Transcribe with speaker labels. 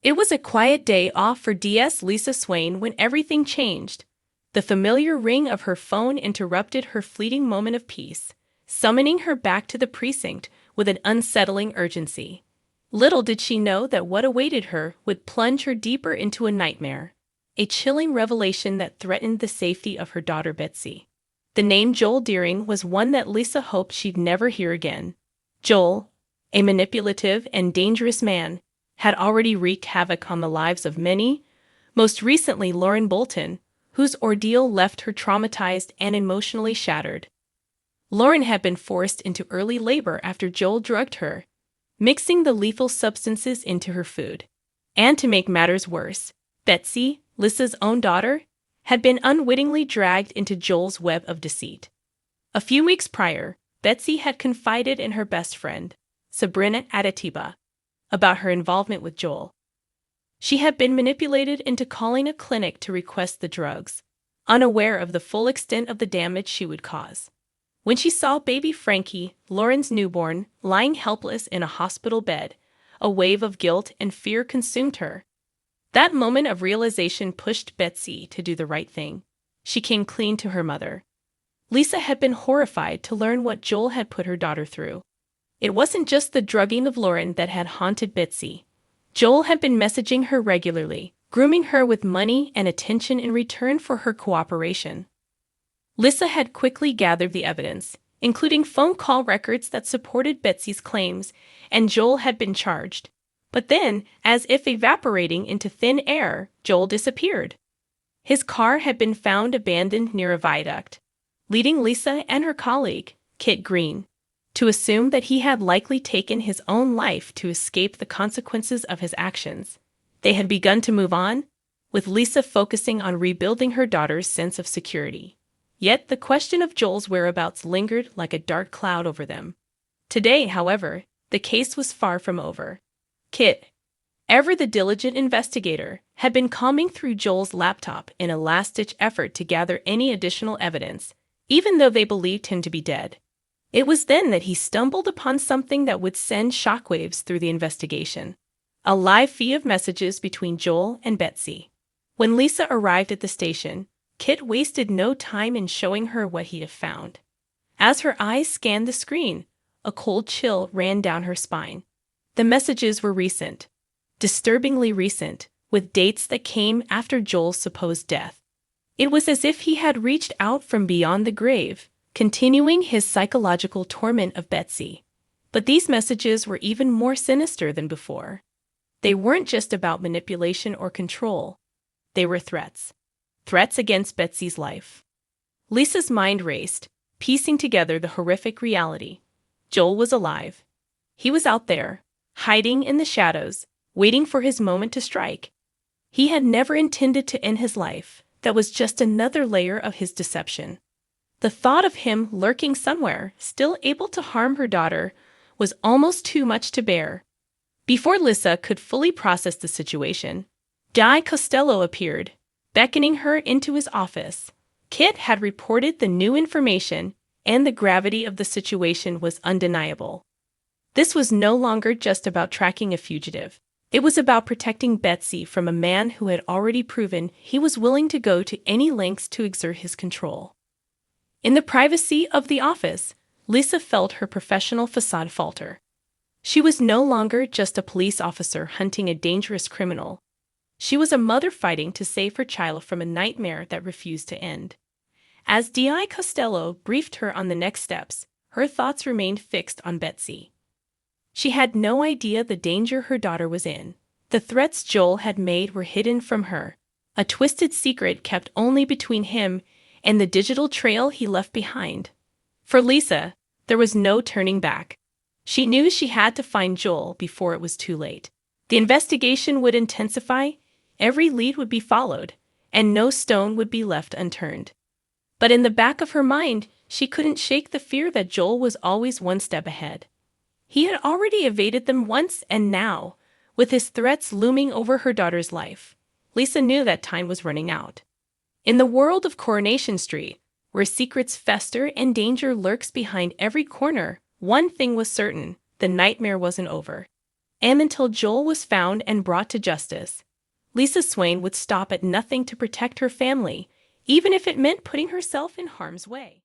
Speaker 1: It was a quiet day off for DS Lisa Swain when everything changed. The familiar ring of her phone interrupted her fleeting moment of peace, summoning her back to the precinct with an unsettling urgency. Little did she know that what awaited her would plunge her deeper into a nightmare, a chilling revelation that threatened the safety of her daughter Betsy. The name Joel Deering was one that Lisa hoped she'd never hear again. Joel, a manipulative and dangerous man, had already wreaked havoc on the lives of many, most recently Lauren Bolton, whose ordeal left her traumatized and emotionally shattered. Lauren had been forced into early labor after Joel drugged her, mixing the lethal substances into her food. And to make matters worse, Betsy, Lisa's own daughter, had been unwittingly dragged into Joel's web of deceit. A few weeks prior, Betsy had confided in her best friend, Sabrina Adetiba, about her involvement with Joel. She had been manipulated into calling a clinic to request the drugs, unaware of the full extent of the damage she would cause. When she saw baby Frankie, Lauren's newborn, lying helpless in a hospital bed, a wave of guilt and fear consumed her. That moment of realization pushed Betsy to do the right thing. She came clean to her mother. Lisa had been horrified to learn what Joel had put her daughter through. It wasn't just the drugging of Lauren that had haunted Betsy. Joel had been messaging her regularly, grooming her with money and attention in return for her cooperation. Lisa had quickly gathered the evidence, including phone call records that supported Betsy's claims, and Joel had been charged. But then, as if evaporating into thin air, Joel disappeared. His car had been found abandoned near a viaduct, leading Lisa and her colleague, Kit Green, to assume that he had likely taken his own life to escape the consequences of his actions. They had begun to move on, with Lisa focusing on rebuilding her daughter's sense of security. Yet the question of Joel's whereabouts lingered like a dark cloud over them. Today, however, the case was far from over. Kit, ever the diligent investigator, had been combing through Joel's laptop in a last-ditch effort to gather any additional evidence, even though they believed him to be dead. It was then that he stumbled upon something that would send shockwaves through the investigation: a live feed of messages between Joel and Betsy. When Lisa arrived at the station, Kit wasted no time in showing her what he had found. As her eyes scanned the screen, a cold chill ran down her spine. The messages were recent, disturbingly recent, with dates that came after Joel's supposed death. It was as if he had reached out from beyond the grave, continuing his psychological torment of Betsy. But these messages were even more sinister than before. They weren't just about manipulation or control. They were threats. Threats against Betsy's life. Lisa's mind raced, piecing together the horrific reality. Joel was alive. He was out there, hiding in the shadows, waiting for his moment to strike. He had never intended to end his life. That was just another layer of his deception. The thought of him lurking somewhere, still able to harm her daughter, was almost too much to bear. Before Lisa could fully process the situation, Di Costello appeared, beckoning her into his office. Kit had reported the new information, and the gravity of the situation was undeniable. This was no longer just about tracking a fugitive. It was about protecting Betsy from a man who had already proven he was willing to go to any lengths to exert his control. In the privacy of the office, Lisa felt her professional facade falter. She was no longer just a police officer hunting a dangerous criminal. She was a mother fighting to save her child from a nightmare that refused to end. As Di Costello briefed her on the next steps, her thoughts remained fixed on Betsy. She had no idea the danger her daughter was in. The threats Joel had made were hidden from her, a twisted secret kept only between him and the digital trail he left behind. For Lisa, there was no turning back. She knew she had to find Joel before it was too late. The investigation would intensify, every lead would be followed, and no stone would be left unturned. But in the back of her mind, she couldn't shake the fear that Joel was always one step ahead. He had already evaded them once, and now, with his threats looming over her daughter's life, Lisa knew that time was running out. In the world of Coronation Street, where secrets fester and danger lurks behind every corner, one thing was certain: the nightmare wasn't over. and until Joel was found and brought to justice, Lisa Swain would stop at nothing to protect her family, even if it meant putting herself in harm's way.